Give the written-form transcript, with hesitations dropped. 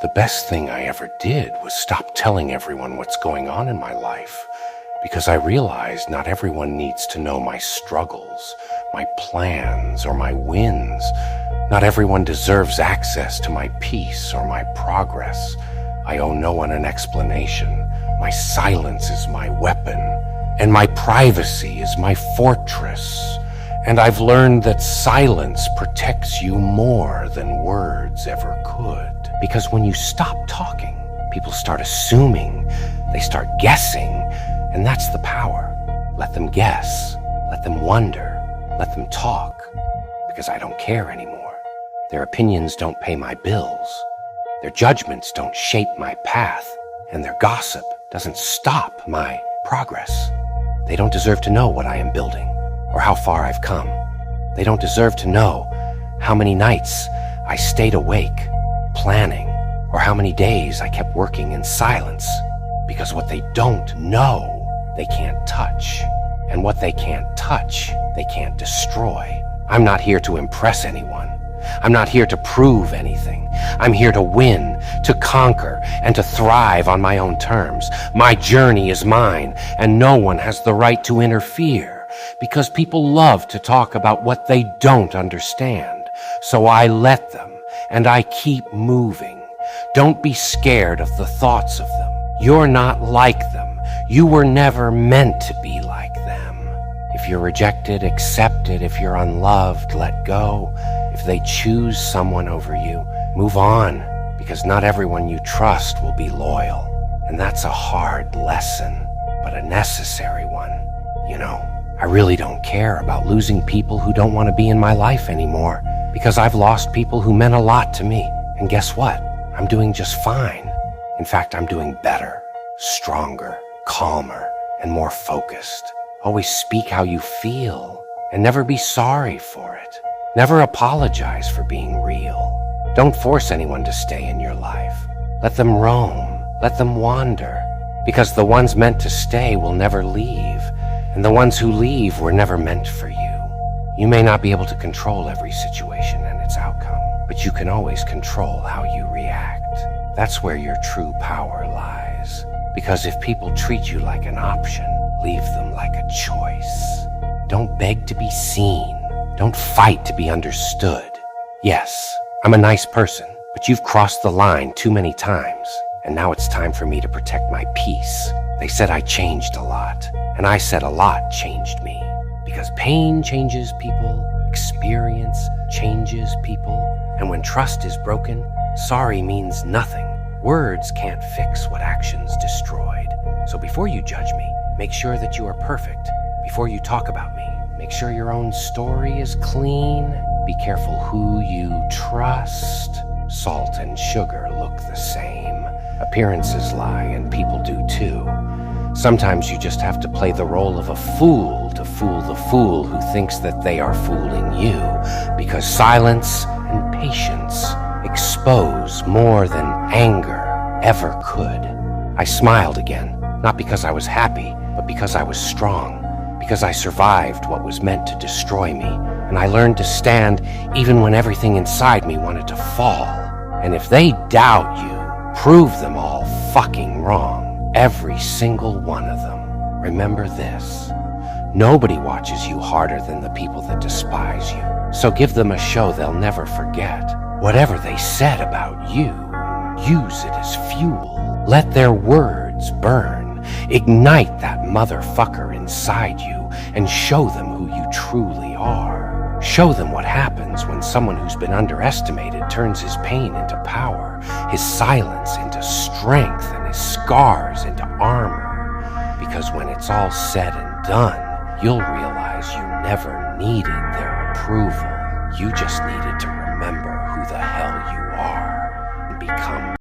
The best thing I ever did was stop telling everyone what's going on in my life, because I realized not everyone needs to know my struggles, my plans, or my wins. Not everyone deserves access to my peace or my progress. I owe no one an explanation. My silence is my weapon, and my privacy is my fortress. And I've learned that silence protects you more than words ever could. Because when you stop talking, people start assuming, they start guessing, and that's the power. Let them guess, let them wonder, let them talk, because I don't care anymore. Their opinions don't pay my bills. Their judgments don't shape my path, and their gossip doesn't stop my progress. They don't deserve to know what I am building, or how far I've come. They don't deserve to know how many nights I stayed awake, planning, or how many days I kept working in silence, because what they don't know, they can't touch. And what they can't touch, they can't destroy. I'm not here to impress anyone. I'm not here to prove anything. I'm here to win, to conquer, and to thrive on my own terms. My journey is mine, and no one has the right to interfere, because people love to talk about what they don't understand. So I let them, and I keep moving. Don't be scared of the thoughts of them. You're not like them. You were never meant to be like them. If you're rejected, accept it. If you're unloved, let go. If they choose someone over you, move on, because not everyone you trust will be loyal. And that's a hard lesson, but a necessary one. You know, I really don't care about losing people who don't want to be in my life anymore, because I've lost people who meant a lot to me. And guess what? I'm doing just fine. In fact, I'm doing better, stronger, calmer, and more focused. Always speak how you feel, and never be sorry for it. Never apologize for being real. Don't force anyone to stay in your life. Let them roam, let them wander, because the ones meant to stay will never leave, and the ones who leave were never meant for you. You may not be able to control every situation and its outcome, but you can always control how you react. That's where your true power lies. Because if people treat you like an option, leave them like a choice. Don't beg to be seen. Don't fight to be understood. Yes, I'm a nice person, but you've crossed the line too many times, and now it's time for me to protect my peace. They said I changed a lot, and I said a lot changed me. Because pain changes people, experience changes people, and when trust is broken, sorry means nothing. Words can't fix what actions destroyed. So before you judge me, make sure that you are perfect. Before you talk about me, make sure your own story is clean. Be careful who you trust. Salt and sugar look the same. Appearances lie, and people do too. Sometimes you just have to play the role of a fool to fool the fool who thinks that they are fooling you, because silence and patience expose more than anger ever could. I smiled again, not because I was happy, but because I was strong, because I survived what was meant to destroy me, and I learned to stand even when everything inside me wanted to fall. And if they doubt you, prove them all fucking wrong. Every single one of them. Remember this. Nobody watches you harder than the people that despise you. So give them a show they'll never forget. Whatever they said about you, use it as fuel. Let their words burn. Ignite that motherfucker inside you and show them who you truly are. Show them what happens when someone who's been underestimated turns his pain into power, his silence into strength, and his scars into armor. Because when it's all said and done, you'll realize you never needed their approval. You just needed to remember who the hell you are and become